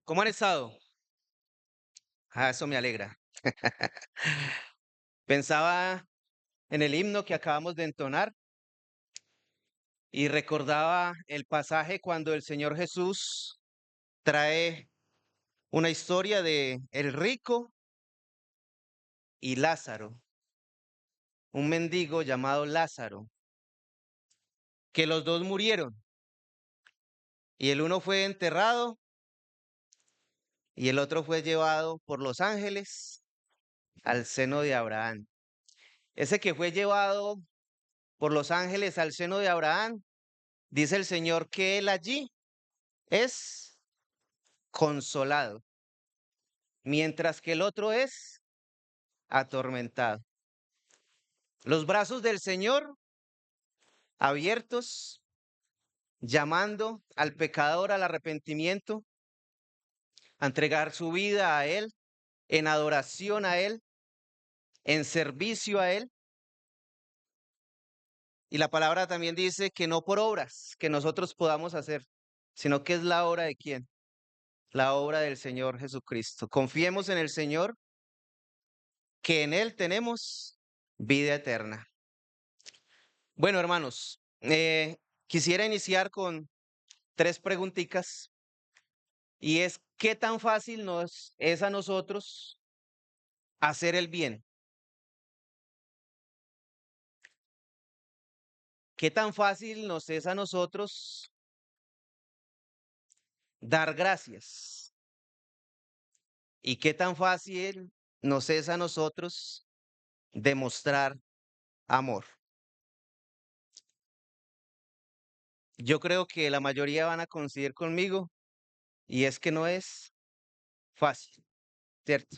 ¿Cómo han estado? Eso me alegra. Pensaba en el himno que acabamos de entonar y recordaba el pasaje cuando el Señor Jesús trae una historia de el rico y Lázaro, un mendigo llamado Lázaro, que los dos murieron y el uno fue enterrado y el otro fue llevado por los ángeles al seno de Abraham. Ese que fue llevado por los ángeles al seno de Abraham, dice el Señor que él allí es consolado, mientras que el otro es atormentado. Los brazos del Señor abiertos, llamando al pecador al arrepentimiento, a entregar su vida a Él, en adoración a Él, en servicio a Él. Y la palabra también dice que no por obras que nosotros podamos hacer, sino que es la obra de quién, la obra del Señor Jesucristo. Confiemos en el Señor, que en Él tenemos vida eterna. Bueno, hermanos, quisiera iniciar con tres preguntitas y es, ¿qué tan fácil nos es a nosotros hacer el bien? ¿Qué tan fácil nos es a nosotros dar gracias? ¿Y qué tan fácil nos es a nosotros demostrar amor? Yo creo que la mayoría van a coincidir conmigo y es que no es fácil, ¿cierto?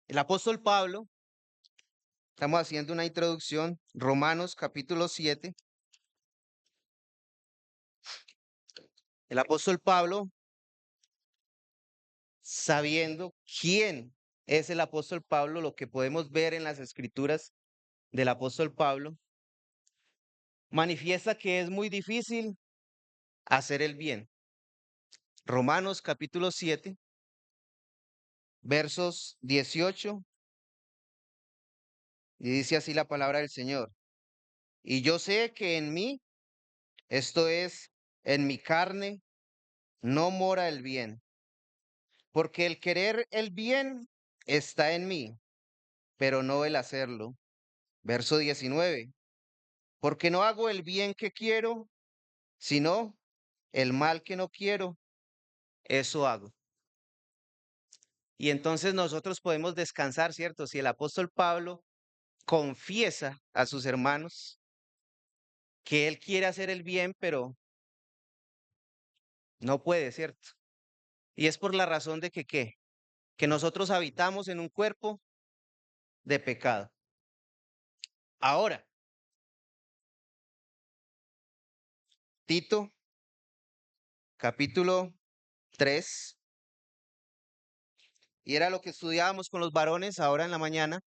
El apóstol Pablo, estamos haciendo una introducción, Romanos capítulo 7. El apóstol Pablo, sabiendo quién es el apóstol Pablo, lo que podemos ver en las escrituras del apóstol Pablo, manifiesta que es muy difícil hacer el bien. Romanos capítulo 7, versos 18, y dice así la palabra del Señor. Y yo sé que en mí, esto es, en mi carne, no mora el bien, porque el querer el bien está en mí, pero no el hacerlo. Verso 19. Porque no hago el bien que quiero, sino el mal que no quiero, eso hago. Y entonces nosotros podemos descansar, ¿cierto? Si el apóstol Pablo confiesa a sus hermanos que él quiere hacer el bien, pero no puede, ¿cierto? Y es por la razón de que, ¿qué? Que nosotros habitamos en un cuerpo de pecado. Ahora, Tito, capítulo 3, y era lo que estudiábamos con los varones ahora en la mañana.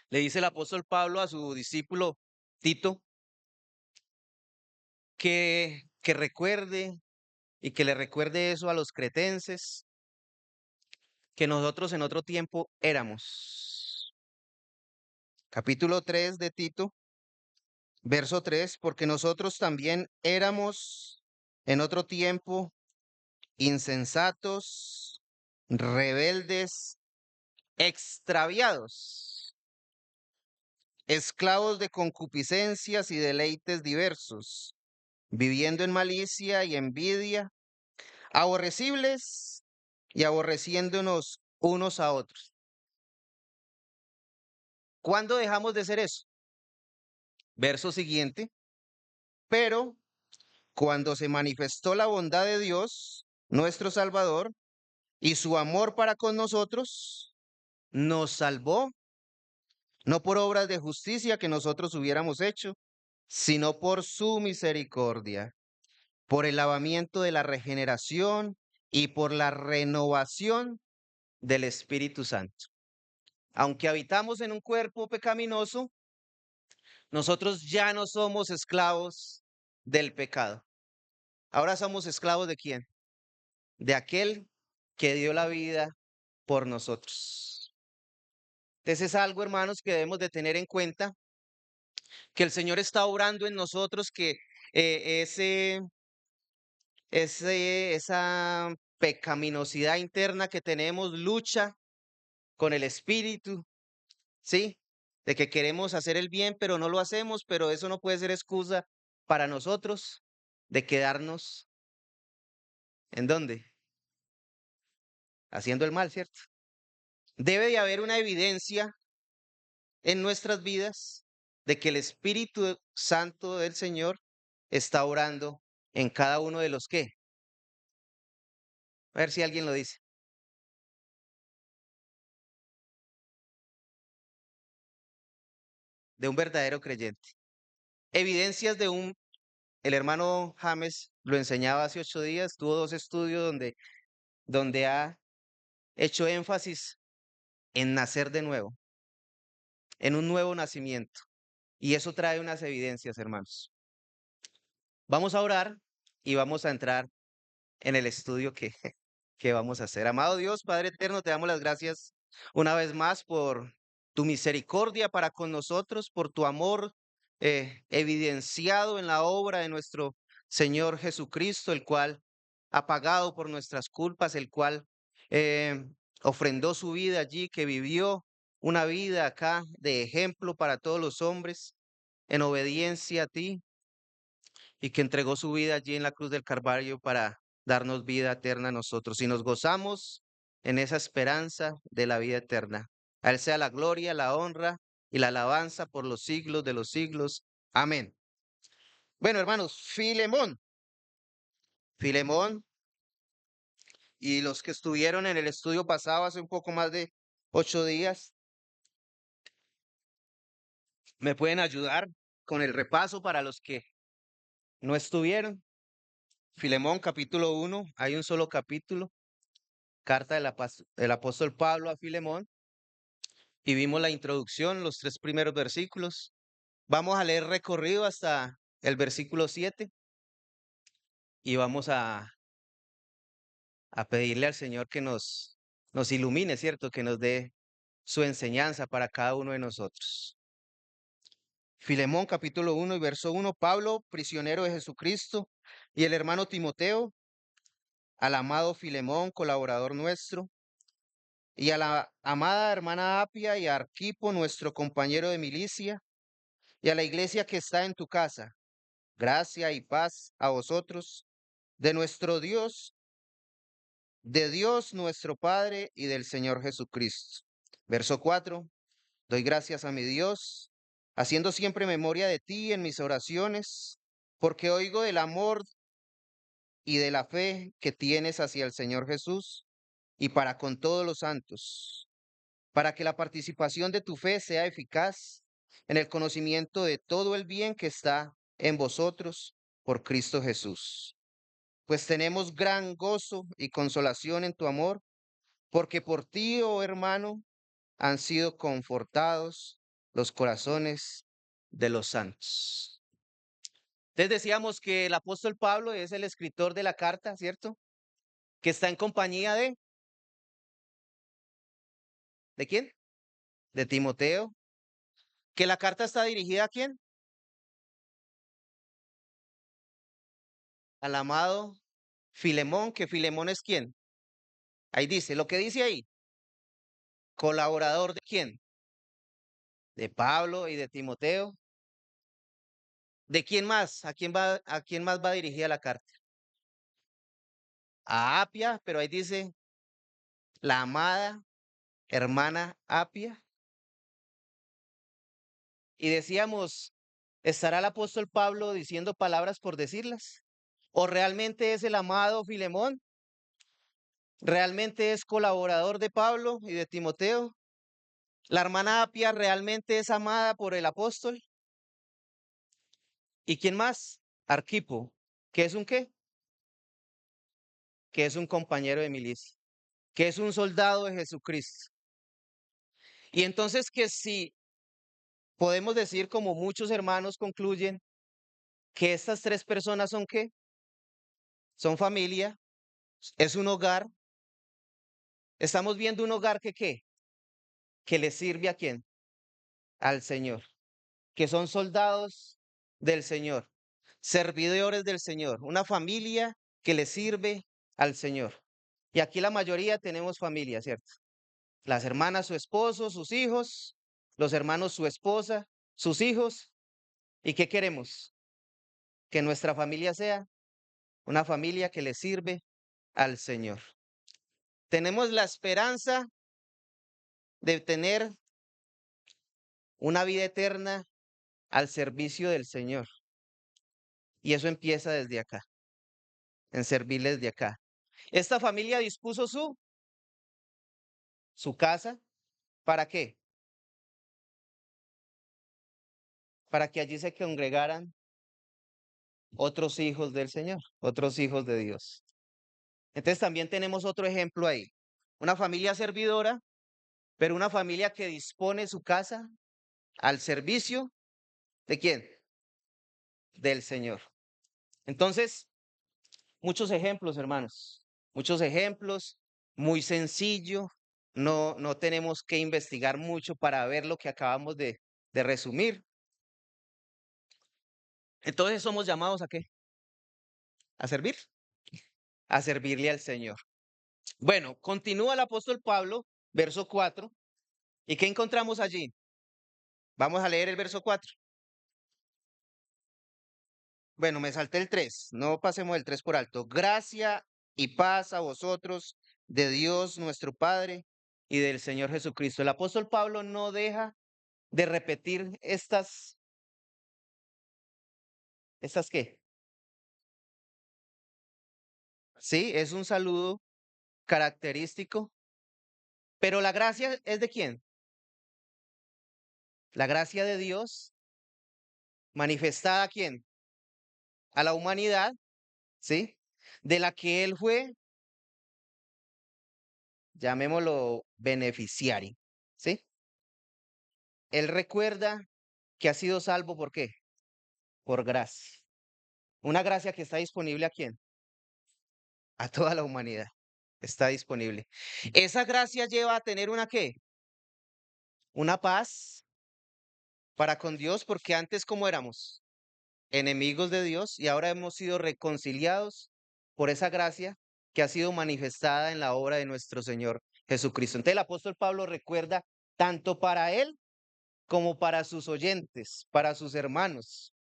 Le dice el apóstol Pablo a su discípulo Tito que recuerde y que le recuerde eso a los cretenses, que nosotros en otro tiempo éramos. Capítulo 3 de Tito, verso 3, porque nosotros también éramos en otro tiempo insensatos, rebeldes, extraviados, esclavos de concupiscencias y deleites diversos, viviendo en malicia y envidia, aborrecibles y aborreciéndonos unos a otros. ¿Cuándo dejamos de ser eso? Verso siguiente. Pero cuando se manifestó la bondad de Dios, nuestro Salvador, y su amor para con nosotros, nos salvó, no por obras de justicia que nosotros hubiéramos hecho, sino por su misericordia, por el lavamiento de la regeneración y por la renovación del Espíritu Santo. Aunque habitamos en un cuerpo pecaminoso, Nosotros ya no somos esclavos del pecado. Ahora somos esclavos ¿de quién? De aquel que dio la vida por nosotros. Entonces es algo, hermanos, que debemos de tener en cuenta, que el Señor está obrando en nosotros, que ese esa pecaminosidad interna que tenemos lucha con el espíritu, ¿sí? De que queremos hacer el bien, pero no lo hacemos, pero eso no puede ser excusa para nosotros de quedarnos, ¿en dónde? Haciendo el mal, ¿cierto? Debe de haber una evidencia en nuestras vidas de que el Espíritu Santo del Señor está orando en cada uno de los que. A ver si alguien lo dice. De un verdadero creyente. Evidencias de un El hermano James lo enseñaba hace 8 días, tuvo 2 estudios donde ha hecho énfasis en nacer de nuevo, en un nuevo nacimiento. Y eso trae unas evidencias, hermanos. Vamos a orar y vamos a entrar en el estudio que vamos a hacer. Amado Dios, Padre eterno, te damos las gracias una vez más por tu misericordia para con nosotros, por tu amor evidenciado en la obra de nuestro Señor Jesucristo, el cual ha pagado por nuestras culpas, el cual eh, ofrendó su vida allí, que vivió una vida acá de ejemplo para todos los hombres en obediencia a ti y que entregó su vida allí en la cruz del Calvario para darnos vida eterna a nosotros. Y nos gozamos en esa esperanza de la vida eterna. A Él sea la gloria, la honra y la alabanza por los siglos de los siglos. Amén. Bueno, hermanos, Filemón y los que estuvieron en el estudio pasado hace un poco más de 8 días, me pueden ayudar con el repaso para los que no estuvieron. Filemón capítulo 1, hay un solo capítulo. Carta del apóstol Pablo a Filemón, y vimos la introducción, los 3 primeros versículos. Vamos a leer recorrido hasta el versículo 7 y vamos a pedirle al Señor que nos ilumine, ¿cierto? Que nos dé su enseñanza para cada uno de nosotros. Filemón capítulo 1 y verso 1, Pablo, prisionero de Jesucristo, y el hermano Timoteo, al amado Filemón, colaborador nuestro, y a la amada hermana Apia y a Arquipo, nuestro compañero de milicia, y a la iglesia que está en tu casa. Gracia y paz a vosotros, de nuestro Dios, de Dios nuestro Padre y del Señor Jesucristo. Verso 4. Doy gracias a mi Dios, haciendo siempre memoria de ti en mis oraciones, porque oigo del amor y de la fe que tienes hacia el Señor Jesús y para con todos los santos, para que la participación de tu fe sea eficaz en el conocimiento de todo el bien que está en vosotros por Cristo Jesús. Pues tenemos gran gozo y consolación en tu amor, porque por ti, oh hermano, han sido confortados los corazones de los santos. Entonces decíamos que el apóstol Pablo es el escritor de la carta, ¿cierto? Que está en compañía ¿de quién? De Timoteo. Que la carta está dirigida ¿a quién? Al amado Filemón, que Filemón es quién. Ahí dice, lo que dice ahí, colaborador de quién, de Pablo y de Timoteo. ¿De quién más? A quién más va dirigida la carta? A Apia, pero ahí dice la amada hermana Apia. Y decíamos, ¿estará el apóstol Pablo diciendo palabras por decirlas? ¿O realmente es el amado Filemón? ¿Realmente es colaborador de Pablo y de Timoteo? ¿La hermana Apia realmente es amada por el apóstol? ¿Y quién más? Arquipo. ¿Qué es un qué? Que es un compañero de milicia, que es un soldado de Jesucristo. Y entonces que si Podemos decir, como muchos hermanos concluyen, que estas tres personas son ¿qué? Son familia, es un hogar. Estamos viendo un hogar que ¿qué? Que le sirve ¿a quién? Al Señor, que son soldados del Señor, servidores del Señor, una familia que le sirve al Señor. Y aquí la mayoría tenemos familia, ¿cierto? Las hermanas, su esposo, sus hijos, los hermanos, su esposa, sus hijos. ¿Y qué queremos? Que nuestra familia sea una familia que le sirve al Señor. Tenemos la esperanza de tener una vida eterna al servicio del Señor. Y eso empieza desde acá, en servirles de acá. Esta familia dispuso su casa. ¿Para qué? Para que allí se congregaran otros hijos del Señor, otros hijos de Dios. Entonces también tenemos otro ejemplo ahí. Una familia servidora, pero una familia que dispone su casa al servicio ¿de quién? Del Señor. Entonces, muchos ejemplos, hermanos, muchos ejemplos, muy sencillo. No tenemos que investigar mucho para ver lo que acabamos de resumir. Entonces, ¿somos llamados a qué? ¿A servir? A servirle al Señor. Bueno, continúa el apóstol Pablo, verso 4. ¿Y qué encontramos allí? Vamos a leer el verso 4. Bueno, me salté el 3. No pasemos el 3 por alto. Gracia y paz a vosotros de Dios nuestro Padre y del Señor Jesucristo. El apóstol Pablo no deja de repetir ¿estas qué? Sí, es un saludo característico, pero la gracia es ¿de quién? La gracia de Dios manifestada ¿a quién? A la humanidad, ¿sí? De la que él fue, llamémoslo beneficiario, ¿sí? Él recuerda que ha sido salvo ¿por qué? Por gracia. Una gracia que está disponible ¿a quién? A toda la humanidad. Está disponible. Esa gracia lleva a tener una ¿qué? Una paz para con Dios, porque antes ¿cómo éramos? Enemigos de Dios y ahora hemos sido reconciliados por esa gracia que ha sido manifestada en la obra de nuestro Señor Jesucristo. Entonces el apóstol Pablo recuerda tanto para él como para sus oyentes, para sus hermanos,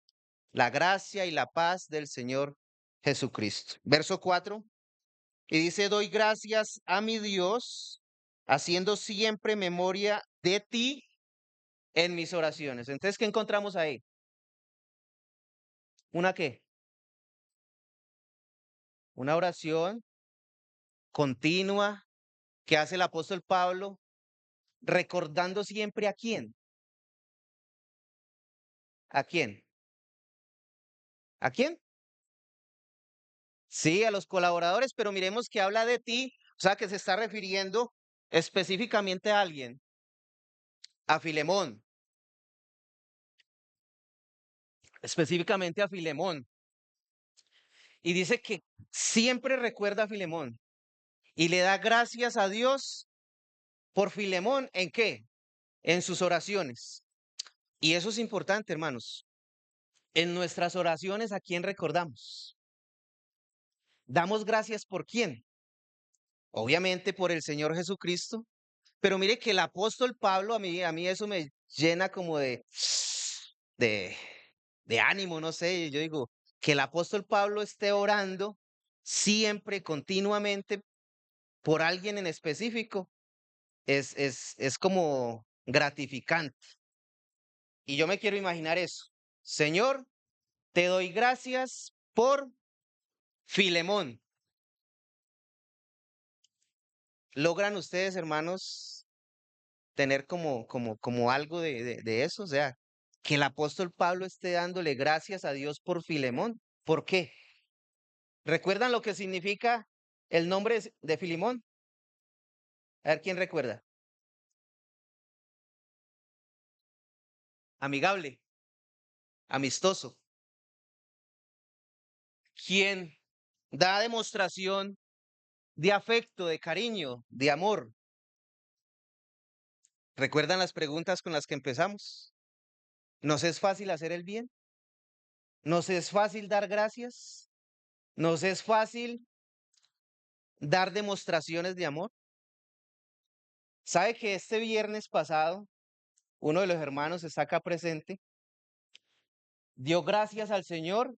la gracia y la paz del Señor Jesucristo. Verso 4, y dice, doy gracias a mi Dios, haciendo siempre memoria de ti en mis oraciones. Entonces, ¿qué encontramos ahí? ¿Una qué? Una oración continua que hace el apóstol Pablo, recordando siempre a quién. ¿A quién? ¿A quién? Sí, a los colaboradores, pero miremos que habla de ti, o sea, que se está refiriendo específicamente a alguien, a Filemón, específicamente a Filemón. Y dice que siempre recuerda a Filemón y le da gracias a Dios por Filemón. ¿En qué? En sus oraciones. Y eso es importante, hermanos. En nuestras oraciones, ¿a quién recordamos? ¿Damos gracias por quién? Obviamente por el Señor Jesucristo, pero mire que el apóstol Pablo, a mí eso me llena como de, de ánimo, no sé, yo digo, que el apóstol Pablo esté orando siempre, continuamente, por alguien en específico, es como gratificante. Y yo me quiero imaginar eso. Señor, te doy gracias por Filemón. ¿Logran ustedes, hermanos, tener como algo de eso? O sea, que el apóstol Pablo esté dándole gracias a Dios por Filemón. ¿Por qué? ¿Recuerdan lo que significa el nombre de Filemón? A ver quién recuerda. amigable, amistoso, quien da demostración de afecto, de cariño, de amor. ¿Recuerdan las preguntas con las que empezamos? ¿Nos es fácil hacer el bien? ¿Nos es fácil dar gracias? ¿Nos es fácil dar demostraciones de amor? ¿Sabe que este viernes pasado uno de los hermanos está acá presente? Dio gracias al Señor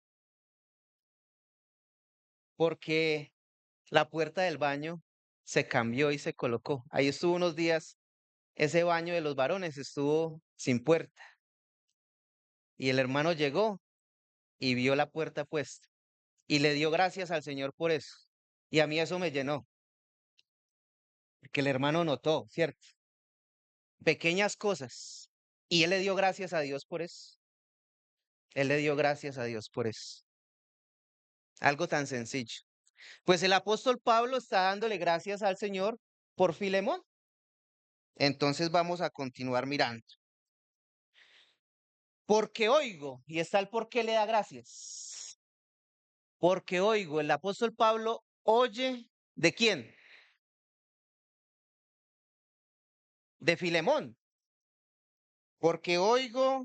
porque la puerta del baño se cambió y se colocó. Ahí estuvo unos días, ese baño de los varones estuvo sin puerta y el hermano llegó y vio la puerta puesta y le dio gracias al Señor por eso. Y a mí eso me llenó, que el hermano notó, ¿cierto? Pequeñas cosas. Y él le dio gracias a Dios por eso. Él le dio gracias a Dios por eso. Algo tan sencillo. Pues el apóstol Pablo está dándole gracias al Señor por Filemón. Entonces vamos a continuar mirando. Porque oigo, y está el por qué le da gracias. Porque oigo, el apóstol Pablo oye, ¿de quién? De Filemón. Porque oigo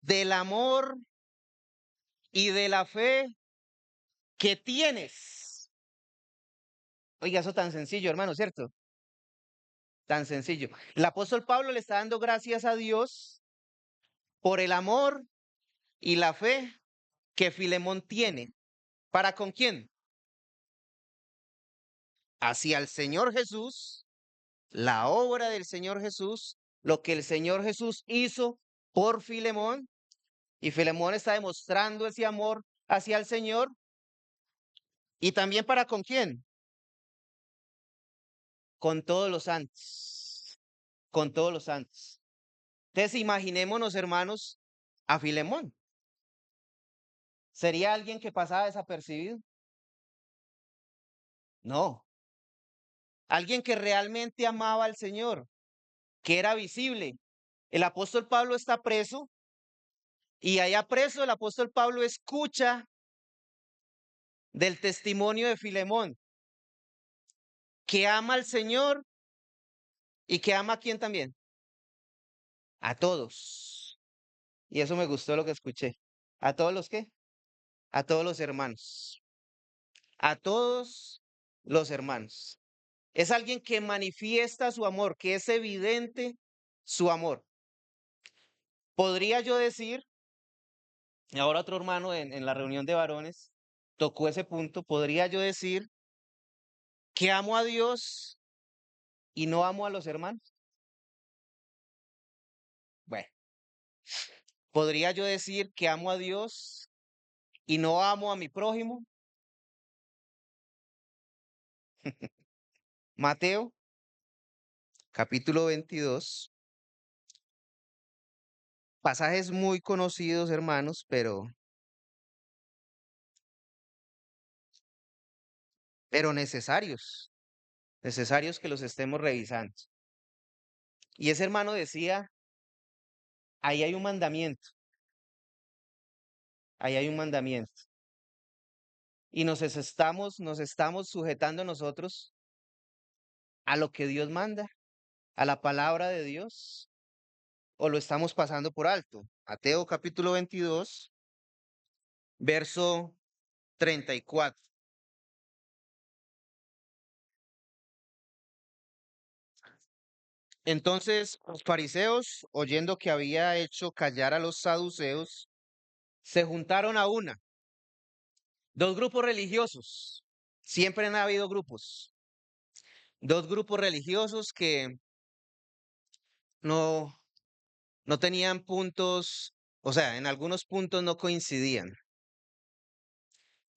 del amor y de la fe que tienes. Oiga, eso tan sencillo, hermano, ¿cierto? Tan sencillo. El apóstol Pablo le está dando gracias a Dios por el amor y la fe que Filemón tiene. ¿Para con quién? Hacia el Señor Jesús, la obra del Señor Jesús, lo que el Señor Jesús hizo por Filemón, y Filemón está demostrando ese amor hacia el Señor. ¿Y también para con quién? Con todos los santos. Con todos los santos. Entonces, imaginémonos, hermanos, a Filemón. ¿Sería alguien que pasaba desapercibido? No. Alguien que realmente amaba al Señor, que era visible. El apóstol Pablo está preso y allá preso el apóstol Pablo escucha del testimonio de Filemón, que ama al Señor y que ama a quién también. A todos. Y eso me gustó lo que escuché. ¿A todos los qué? A todos los hermanos. A todos los hermanos. Es alguien que manifiesta su amor, que es evidente su amor. Podría yo decir, y ahora otro hermano en la reunión de varones tocó ese punto, podría yo decir que amo a Dios y no amo a los hermanos. Bueno, podría yo decir que amo a Dios y no amo a mi prójimo. Mateo, capítulo 22. Pasajes muy conocidos, hermanos, pero necesarios, necesarios que los estemos revisando. Y ese hermano decía, ahí hay un mandamiento, ahí hay un mandamiento. Y nos estamos sujetando nosotros a lo que Dios manda, a la palabra de Dios, o lo estamos pasando por alto. Mateo capítulo 22, verso 34. Entonces los fariseos, oyendo que había hecho callar a los saduceos, se juntaron a una. Dos grupos religiosos. Siempre han habido grupos. Dos grupos religiosos que no, no tenían puntos, o sea, en algunos puntos no coincidían.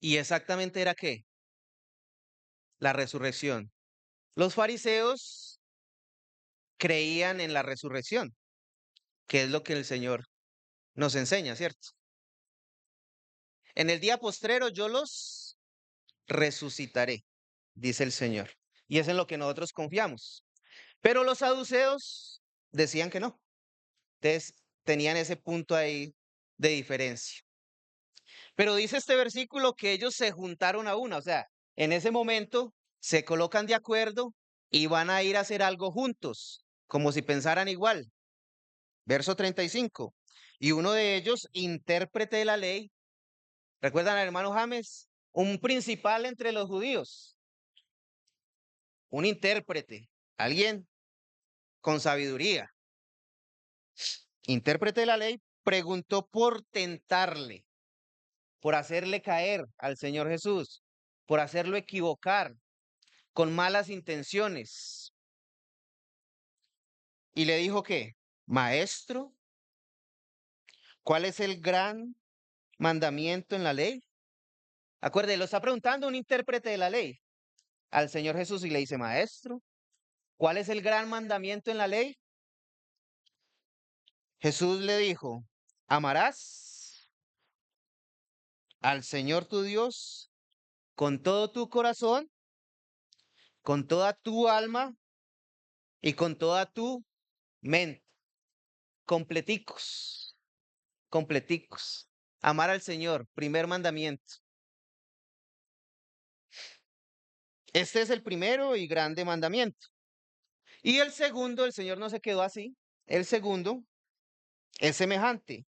Y exactamente era qué? La resurrección. Los fariseos creían en la resurrección, que es lo que el Señor nos enseña, ¿cierto? En el día postrero yo los resucitaré, dice el Señor. Y es en lo que nosotros confiamos. Pero los saduceos decían que no. Entonces tenían ese punto ahí de diferencia. Pero dice este versículo que ellos se juntaron a una, o sea, en ese momento se colocan de acuerdo y van a ir a hacer algo juntos, como si pensaran igual. Verso 35. Y uno de ellos, intérprete de la ley, ¿recuerdan al hermano James? Un principal entre los judíos, un intérprete, alguien con sabiduría. Intérprete de la ley preguntó por tentarle, por hacerle caer al Señor Jesús, por hacerlo equivocar con malas intenciones. Y le dijo que, maestro, ¿cuál es el gran mandamiento en la ley? Acuerde, lo está preguntando un intérprete de la ley al Señor Jesús y le dice, maestro, ¿cuál es el gran mandamiento en la ley? Jesús le dijo, amarás al Señor tu Dios con todo tu corazón, con toda tu alma y con toda tu mente. Completicos, completicos. Amar al Señor, primer mandamiento. Este es el primero y grande mandamiento. Y el segundo, el Señor no se quedó así. El segundo es semejante.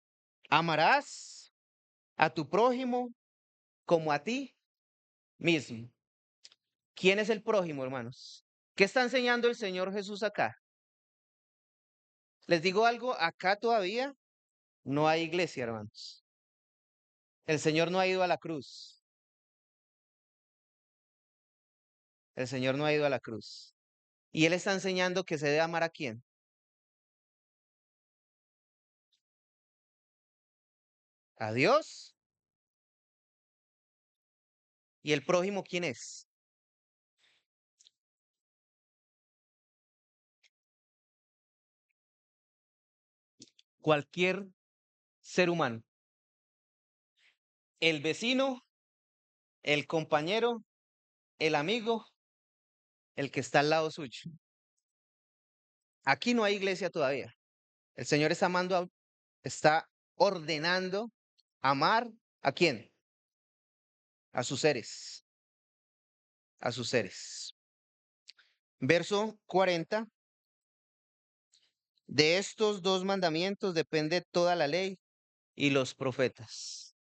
Amarás a tu prójimo como a ti mismo. ¿Quién es el prójimo, hermanos? ¿Qué está enseñando el Señor Jesús acá? Les digo algo, acá todavía no hay iglesia, hermanos. El Señor no ha ido a la cruz. El Señor no ha ido a la cruz. Y Él está enseñando que se debe amar a quién. A Dios. ¿Y el prójimo quién es? Cualquier ser humano. El vecino, el compañero, el amigo, el que está al lado suyo. Aquí no hay iglesia todavía. El Señor está está ordenando amar a quién? A sus seres, a sus seres. Verso 40. De estos dos mandamientos depende toda la ley y los profetas.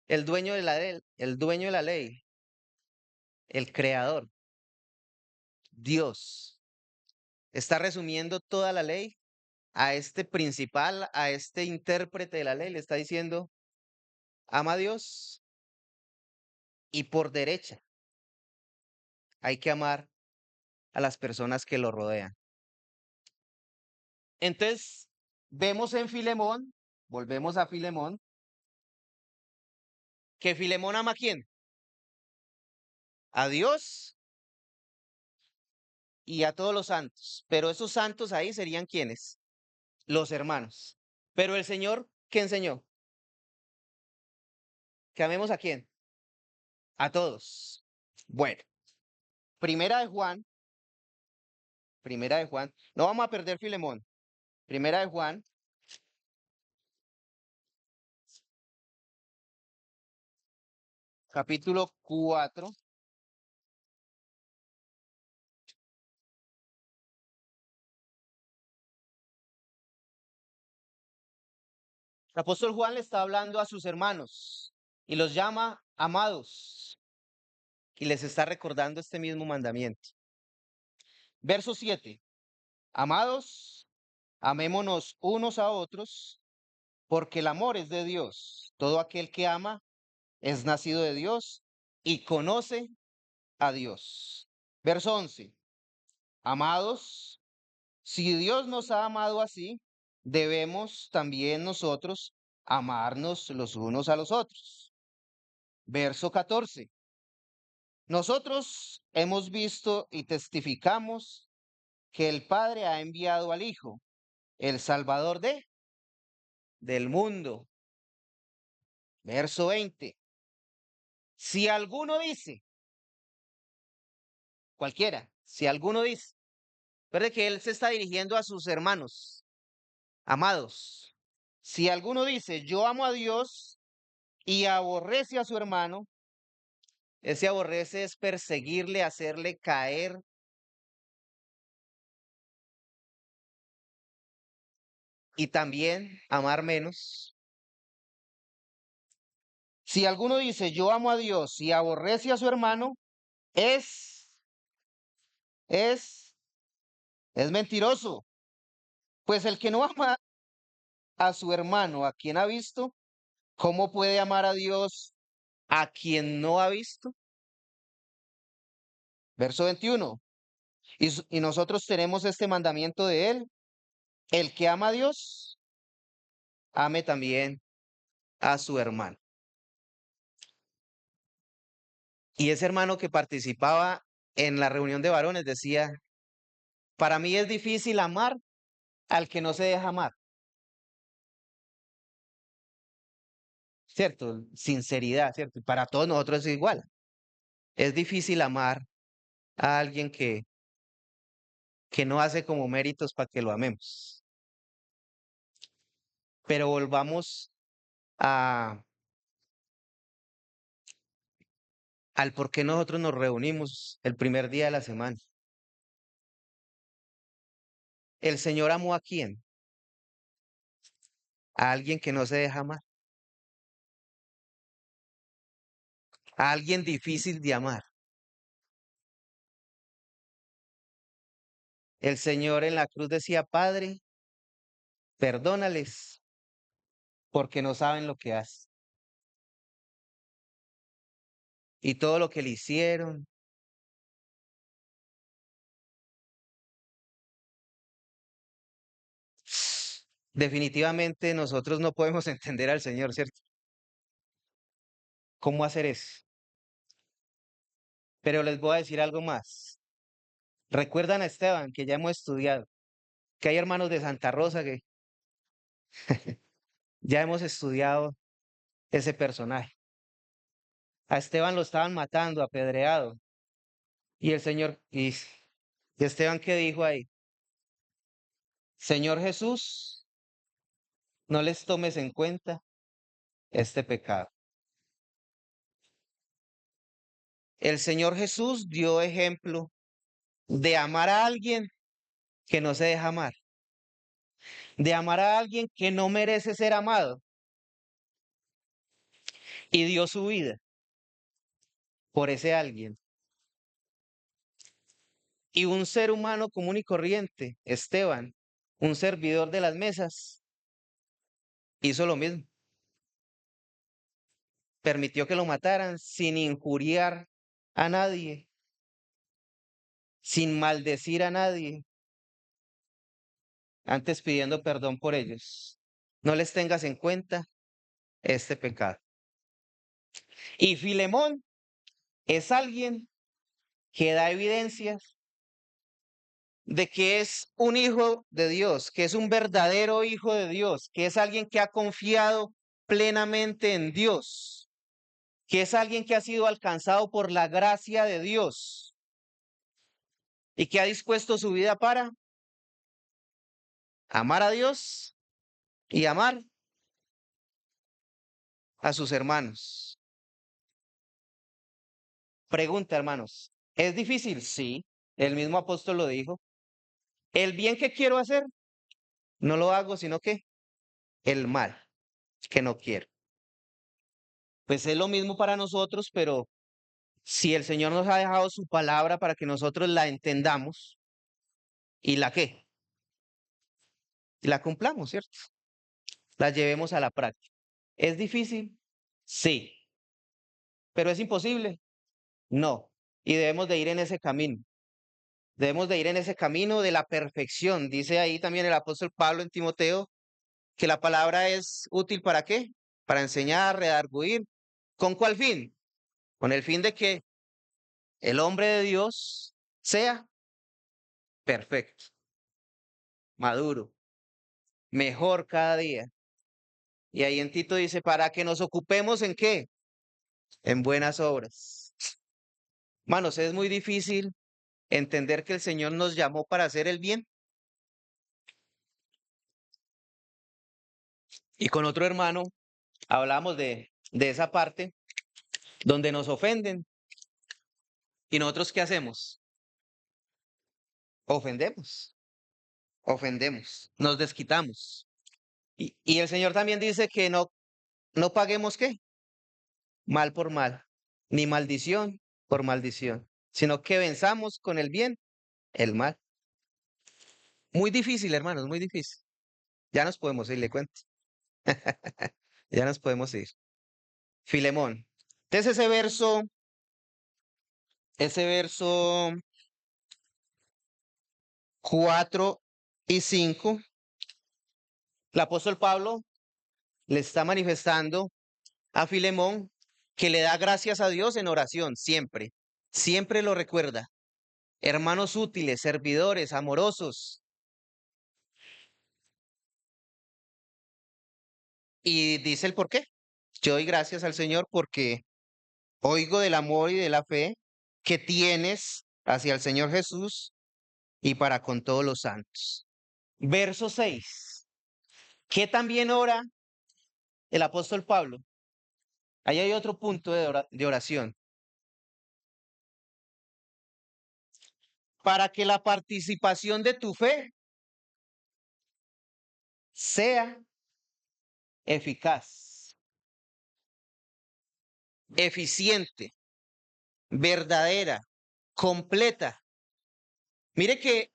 El dueño de la ley, el dueño de la ley, el creador, Dios, está resumiendo toda la ley a este principal, a este intérprete de la ley, le está diciendo, ama a Dios y por derecha hay que amar a las personas que lo rodean. Entonces, vemos en Filemón, volvemos a Filemón, que Filemón ama a quién? A Dios y a todos los santos. Pero esos santos ahí serían ¿quiénes? Los hermanos. Pero el Señor, ¿qué enseñó? ¿Que amemos a quién? A todos. Bueno, primera de Juan, no vamos a perder Filemón. Primera de Juan, capítulo 4. El apóstol Juan le está hablando a sus hermanos y los llama amados y les está recordando este mismo mandamiento. Verso 7. Amados, amémonos unos a otros, porque el amor es de Dios. Todo aquel que ama es nacido de Dios y conoce a Dios. Verso 11. Amados, si Dios nos ha amado así, debemos también nosotros amarnos los unos a los otros. Verso 14. Nosotros hemos visto y testificamos que el Padre ha enviado al Hijo, el Salvador del mundo. Verso 20. Si alguno dice, cualquiera, si alguno dice, recuerde que él se está dirigiendo a sus hermanos, amados. Si alguno dice, yo amo a Dios y aborrece a su hermano, ese aborrece es perseguirle, hacerle caer y también amar menos. Si alguno dice, yo amo a Dios y aborrece a su hermano, es, es, es mentiroso. Pues el que no ama a su hermano, a quien ha visto, ¿cómo puede amar a Dios a quien no ha visto? Verso 21. Y nosotros tenemos este mandamiento de él. El que ama a Dios, ame también a su hermano. Y ese hermano que participaba en la reunión de varones decía, para mí es difícil amar al que no se deja amar. ¿Cierto? Sinceridad, ¿cierto? Y para todos nosotros es igual. Es difícil amar a alguien que no hace como méritos para que lo amemos. Pero volvamos a, al por qué nosotros nos reunimos el primer día de la semana. ¿El Señor amó a quién? A alguien que no se deja amar. A alguien difícil de amar. El Señor en la cruz decía, Padre, perdónales porque no saben lo que hacen. Y todo lo que le hicieron. Definitivamente nosotros no podemos entender al Señor, ¿cierto? ¿Cómo hacer eso? Pero les voy a decir algo más. ¿Recuerdan a Esteban, que ya hemos estudiado? Que hay hermanos de Santa Rosa que ya hemos estudiado ese personaje. A Esteban lo estaban matando, apedreado. Y el Señor, y Esteban, ¿qué dijo ahí? Señor Jesús, no les tomes en cuenta este pecado. El Señor Jesús dio ejemplo de amar a alguien que no se deja amar, de amar a alguien que no merece ser amado y dio su vida por ese alguien. Y un ser humano común y corriente, Esteban, un servidor de las mesas, hizo lo mismo. Permitió que lo mataran sin injuriar a nadie, sin maldecir a nadie, antes pidiendo perdón por ellos. No les tengas en cuenta este pecado. Y Filemón es alguien que da evidencias de que es un hijo de Dios, que es un verdadero hijo de Dios, que es alguien que ha confiado plenamente en Dios, que es alguien que ha sido alcanzado por la gracia de Dios y que ha dispuesto su vida para amar a Dios y amar a sus hermanos. Pregunta, hermanos, ¿es difícil? Sí, el mismo apóstol lo dijo. El bien que quiero hacer, no lo hago, sino que el mal que no quiero. Pues es lo mismo para nosotros, pero si el Señor nos ha dejado su palabra para que nosotros la entendamos y la qué, la cumplamos, ¿cierto? La llevemos a la práctica. ¿Es difícil? Sí, pero es imposible. No. Y debemos de ir en ese camino. Debemos de ir en ese camino de la perfección. Dice ahí también el apóstol Pablo en Timoteo que la palabra es útil ¿para qué? Para enseñar, redarguir. ¿Con cuál fin? Con el fin de que el hombre de Dios sea perfecto, maduro, mejor cada día. Y ahí en Tito dice, para que nos ocupemos en qué? En buenas obras. Manos, es muy difícil entender que el Señor nos llamó para hacer el bien. Y con otro hermano hablamos de esa parte donde nos ofenden. ¿Y nosotros qué hacemos? Ofendemos, ofendemos, nos desquitamos. Y el Señor también dice que no paguemos qué, mal por mal, ni maldición por maldición, sino que venzamos con el bien el mal. Muy difícil, hermanos, muy difícil. Ya nos podemos ir, le cuento. Ya nos podemos ir. Filemón. Entonces ese verso 4 y 5, el apóstol Pablo le está manifestando a Filemón que le da gracias a Dios en oración, siempre, siempre lo recuerda. Hermanos útiles, servidores, amorosos. Y dice el por qué. Yo doy gracias al Señor porque oigo del amor y de la fe que tienes hacia el Señor Jesús y para con todos los santos. Verso 6. ¿Qué también ora el apóstol Pablo? Ahí hay otro punto de oración. Para que la participación de tu fe sea eficaz, eficiente, verdadera, completa. Mire que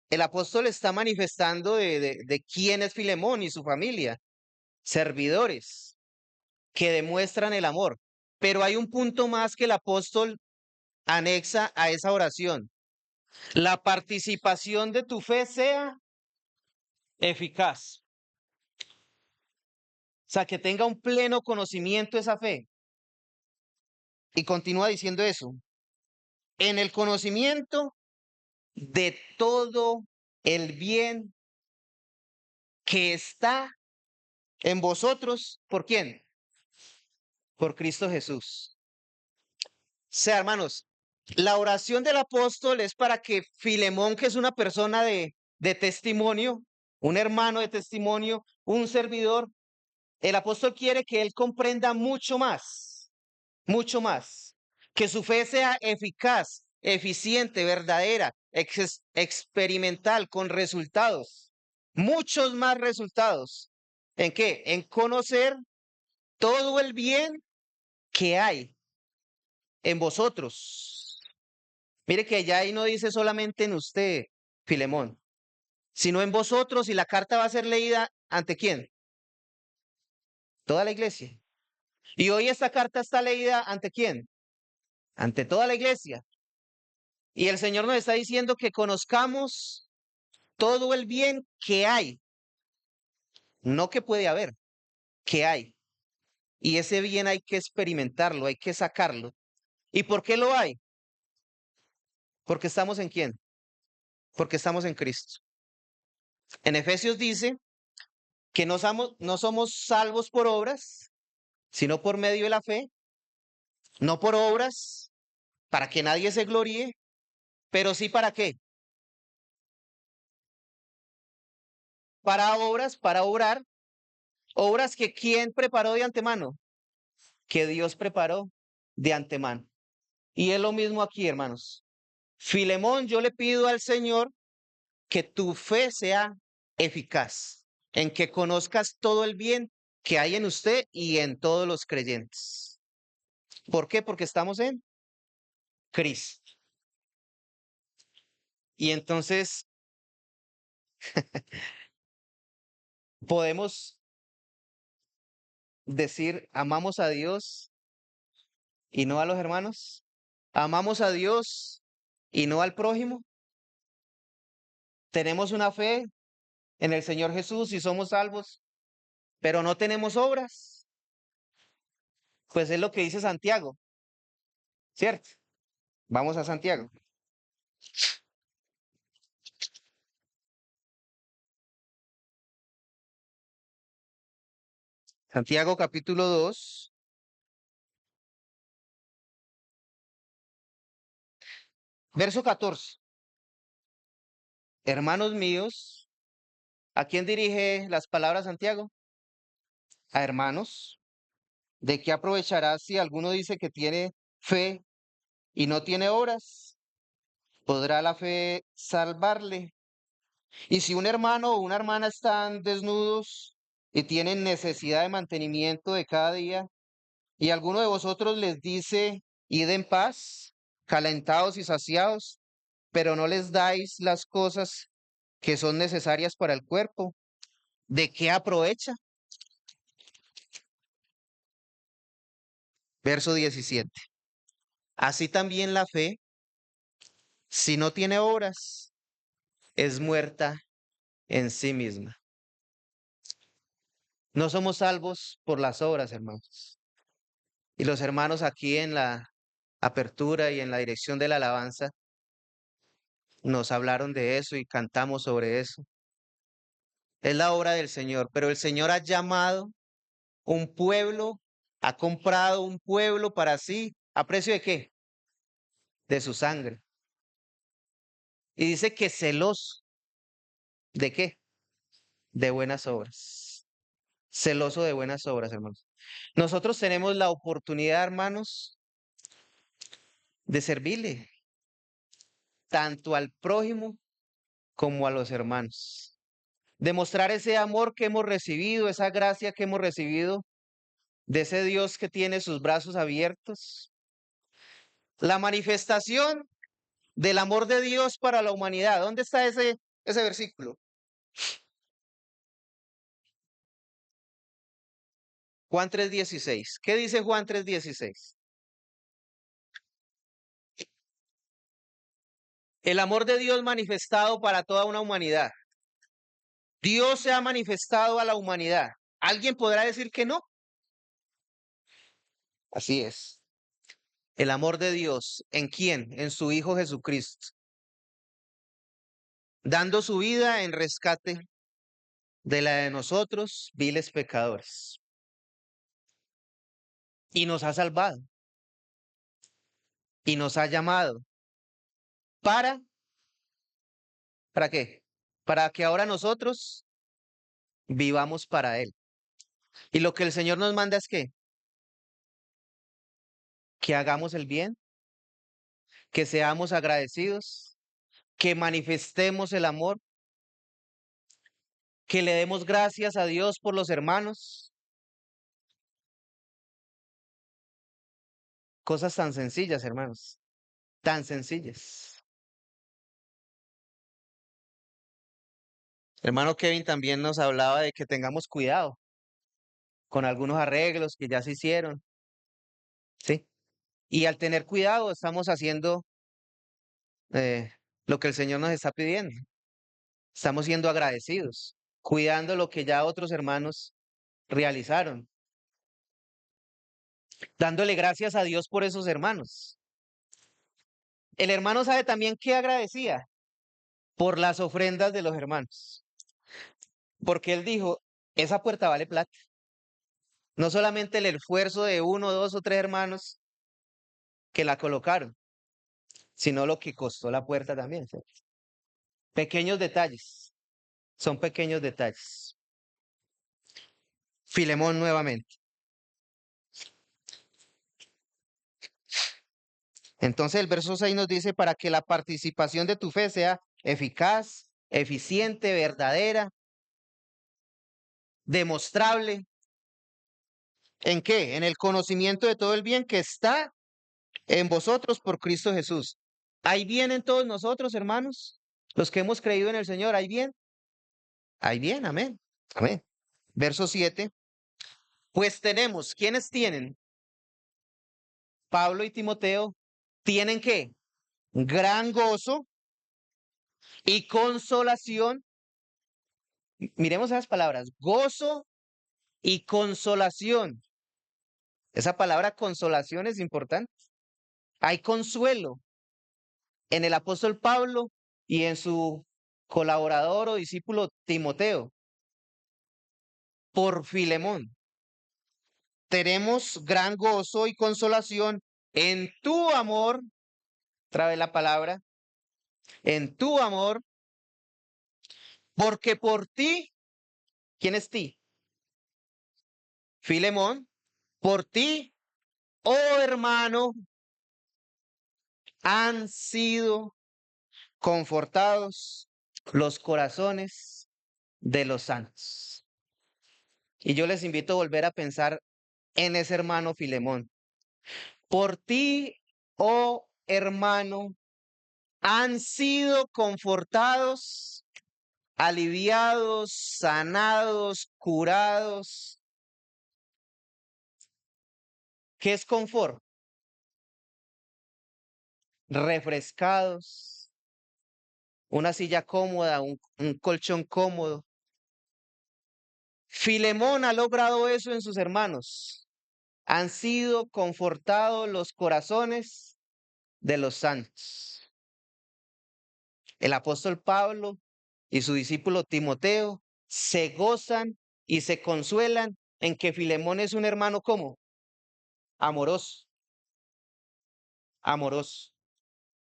el apóstol está manifestando de quién es Filemón y su familia, servidores que demuestran el amor. Pero hay un punto más que el apóstol anexa a esa oración. La participación de tu fe sea eficaz. O sea, que tenga un pleno conocimiento esa fe. Y continúa diciendo eso. En el conocimiento de todo el bien que está en vosotros. ¿Por quién? Por Cristo Jesús. O sea, hermanos, la oración del apóstol es para que Filemón, que es una persona de testimonio, un hermano de testimonio, un servidor, el apóstol quiere que él comprenda mucho más, que su fe sea eficaz, eficiente, verdadera, experimental, con resultados, muchos más resultados. ¿En qué? En conocer todo el bien que hay en vosotros. Mire que ya ahí no dice solamente en usted, Filemón, sino en vosotros, y la carta va a ser leída ante quién? Toda la iglesia. Y hoy esta carta está leída ante quién? Ante toda la iglesia. Y el Señor nos está diciendo que conozcamos todo el bien que hay, no que puede haber, que hay. Y ese bien hay que experimentarlo, hay que sacarlo. ¿Y por qué lo hay? Porque estamos en quién? Porque estamos en Cristo. En Efesios dice que no somos salvos por obras, sino por medio de la fe, no por obras, para que nadie se gloríe, pero sí para qué, para obras, para obrar, obras que ¿quién preparó de antemano? Que Dios preparó de antemano. Y es lo mismo aquí, hermanos. Filemón, yo le pido al Señor que tu fe sea eficaz, en que conozcas todo el bien que hay en usted y en todos los creyentes. ¿Por qué? Porque estamos en Cristo. Y entonces podemos decir, amamos a Dios y no a los hermanos. Amamos a Dios y no al prójimo. Tenemos una fe en el Señor Jesús y somos salvos, pero no tenemos obras. Pues es lo que dice Santiago, ¿cierto? Vamos a Santiago. Santiago capítulo 2, verso 14. Hermanos míos, ¿a quién dirige las palabras Santiago? a hermanos. ¿De qué aprovechará si alguno dice que tiene fe y no tiene obras? ¿Podrá la fe salvarle? Y si un hermano o una hermana están desnudos y tienen necesidad de mantenimiento de cada día, y alguno de vosotros les dice, id en paz, calentados y saciados, pero no les dais las cosas que son necesarias para el cuerpo, ¿de qué aprovecha? Verso 17. Así también la fe, si no tiene obras, es muerta en sí misma. No somos salvos por las obras, hermanos. Y los hermanos aquí en la apertura y en la dirección de la alabanza nos hablaron de eso y cantamos sobre eso. Es la obra del Señor, pero el Señor ha llamado un pueblo, ha comprado un pueblo para sí. ¿A precio de qué? De su sangre. Y dice que celoso. ¿De qué? De buenas obras. Celoso de buenas obras, hermanos. Nosotros tenemos la oportunidad, hermanos, de servirle tanto al prójimo como a los hermanos. Demostrar ese amor que hemos recibido, esa gracia que hemos recibido de ese Dios que tiene sus brazos abiertos. La manifestación del amor de Dios para la humanidad. ¿Dónde está ese versículo? Juan 3:16. ¿Qué dice Juan 3:16? El amor de Dios manifestado para toda una humanidad. Dios se ha manifestado a la humanidad. ¿Alguien podrá decir que no? Así es. El amor de Dios, ¿en quién? En su Hijo Jesucristo, dando su vida en rescate de la de nosotros, viles pecadores. Y nos ha salvado y nos ha llamado. ¿Para? ¿Para qué? Para que ahora nosotros vivamos para Él. Y lo que el Señor nos manda es que hagamos el bien, que seamos agradecidos, que manifestemos el amor, que le demos gracias a Dios por los hermanos. Cosas tan sencillas, hermanos, tan sencillas. Hermano Kevin también nos hablaba de que tengamos cuidado con algunos arreglos que ya se hicieron, ¿sí? Y al tener cuidado estamos haciendo eh, lo que el Señor nos está pidiendo. Estamos siendo agradecidos, cuidando lo que ya otros hermanos realizaron, dándole gracias a Dios por esos hermanos. El hermano sabe también que agradecía por las ofrendas de los hermanos, porque él dijo, esa puerta vale plata. No solamente el esfuerzo de uno, dos o tres hermanos que la colocaron, sino lo que costó la puerta también. ¿Sí? Pequeños detalles, son pequeños detalles. Filemón nuevamente. Entonces el verso 6 nos dice, para que la participación de tu fe sea eficaz, eficiente, verdadera, demostrable. ¿En qué? En el conocimiento de todo el bien que está en vosotros por Cristo Jesús. ¿Hay bien en todos nosotros, hermanos? Los que hemos creído en el Señor, ¿hay bien? Hay bien, amén. Amén. Verso 7. Pues tenemos, ¿quiénes tienen? Pablo y Timoteo, ¿tienen qué? Gran gozo y consolación. Miremos esas palabras, gozo y consolación. Esa palabra consolación es importante. Hay consuelo en el apóstol Pablo y en su colaborador o discípulo Timoteo por Filemón. Tenemos gran gozo y consolación en tu amor, trae la palabra, en tu amor, porque por ti, ¿quién es ti? Filemón, por ti, oh hermano, han sido confortados los corazones de los santos. Y yo les invito a volver a pensar en ese hermano Filemón. Por ti, oh hermano, han sido confortados, aliviados, sanados, curados. ¿Qué es confort? Refrescados, una silla cómoda, un colchón cómodo. Filemón ha logrado eso en sus hermanos. Han sido confortados los corazones de los santos. El apóstol Pablo y su discípulo Timoteo se gozan y se consuelan en que Filemón es un hermano como amoroso, amoroso,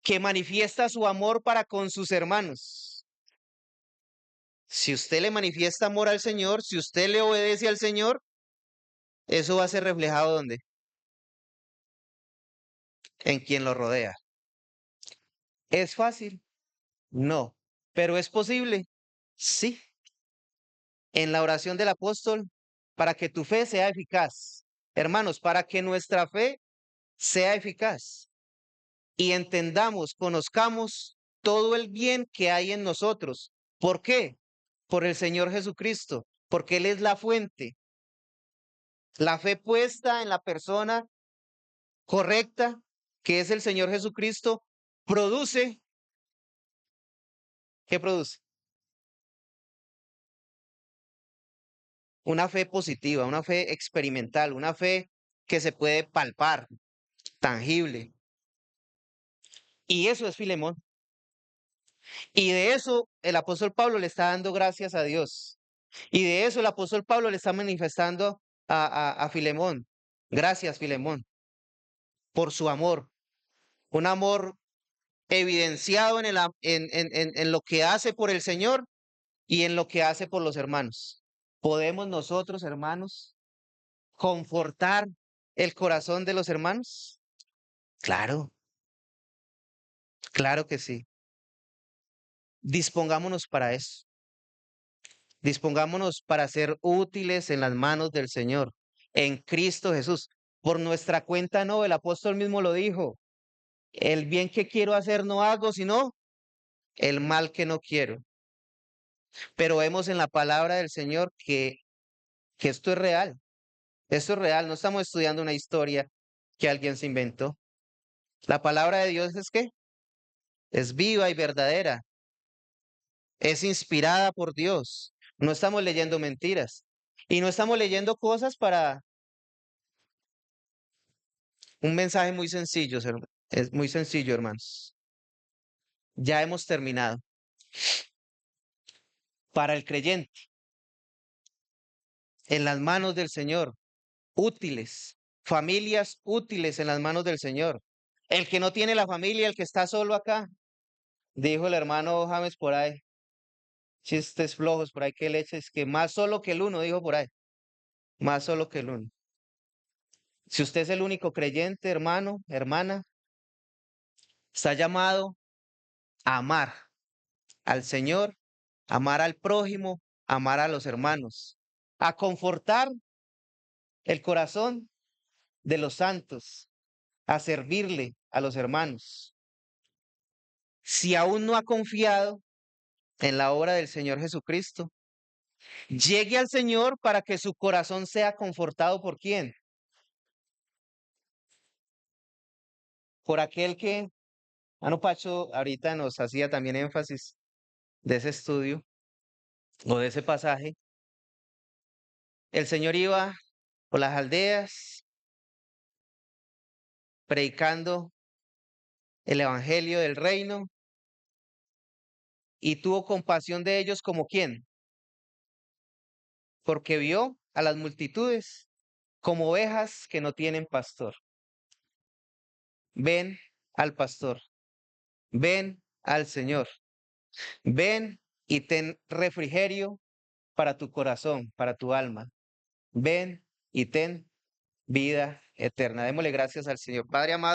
que manifiesta su amor para con sus hermanos. Si usted le manifiesta amor al Señor, si usted le obedece al Señor, eso va a ser reflejado ¿dónde? En quien lo rodea. ¿Es fácil? No. ¿Pero es posible? Sí. En la oración del apóstol, para que tu fe sea eficaz. Hermanos, para que nuestra fe sea eficaz y entendamos, conozcamos todo el bien que hay en nosotros. ¿Por qué? Por el Señor Jesucristo, porque Él es la fuente. La fe puesta en la persona correcta, que es el Señor Jesucristo, produce, ¿qué produce? Una fe positiva, una fe experimental, una fe que se puede palpar, tangible. Y eso es Filemón. Y de eso el apóstol Pablo le está dando gracias a Dios. Y de eso el apóstol Pablo le está manifestando a Filemón. Gracias, Filemón, por su amor. Un amor evidenciado en lo que hace por el Señor y en lo que hace por los hermanos. ¿Podemos nosotros, hermanos, confortar el corazón de los hermanos? Claro, claro que sí. Dispongámonos para eso. Dispongámonos para ser útiles en las manos del Señor, en Cristo Jesús. Por nuestra cuenta no, el apóstol mismo lo dijo. El bien que quiero hacer no hago, sino el mal que no quiero. Pero vemos en la palabra del Señor que esto es real. Esto es real. No estamos estudiando una historia que alguien se inventó. La palabra de Dios es que es viva y verdadera. Es inspirada por Dios. No estamos leyendo mentiras. Y no estamos leyendo cosas para un mensaje muy sencillo, es muy sencillo, hermanos. Ya hemos terminado. Para el creyente, en las manos del Señor, útiles, familias útiles en las manos del Señor. El que no tiene la familia, el que está solo acá, dijo el hermano James por ahí, chistes flojos por ahí que leches, que más solo que el uno, dijo por ahí, más solo que el uno. Si usted es el único creyente, hermano, hermana, está llamado a amar al Señor, amar al prójimo, amar a los hermanos, a confortar el corazón de los santos, a servirle a los hermanos. Si aún no ha confiado en la obra del Señor Jesucristo, llegue al Señor para que su corazón sea confortado por quién? Por aquel que, Ano Pacho ahorita nos hacía también énfasis de ese estudio o de ese pasaje. El Señor iba por las aldeas predicando el evangelio del reino y tuvo compasión de ellos como quién, porque vio a las multitudes como ovejas que no tienen pastor. Ven al pastor, ven al Señor, ven y ten refrigerio para tu corazón, para tu alma. Ven y ten vida eterna. Démosle gracias al Señor. Padre amado.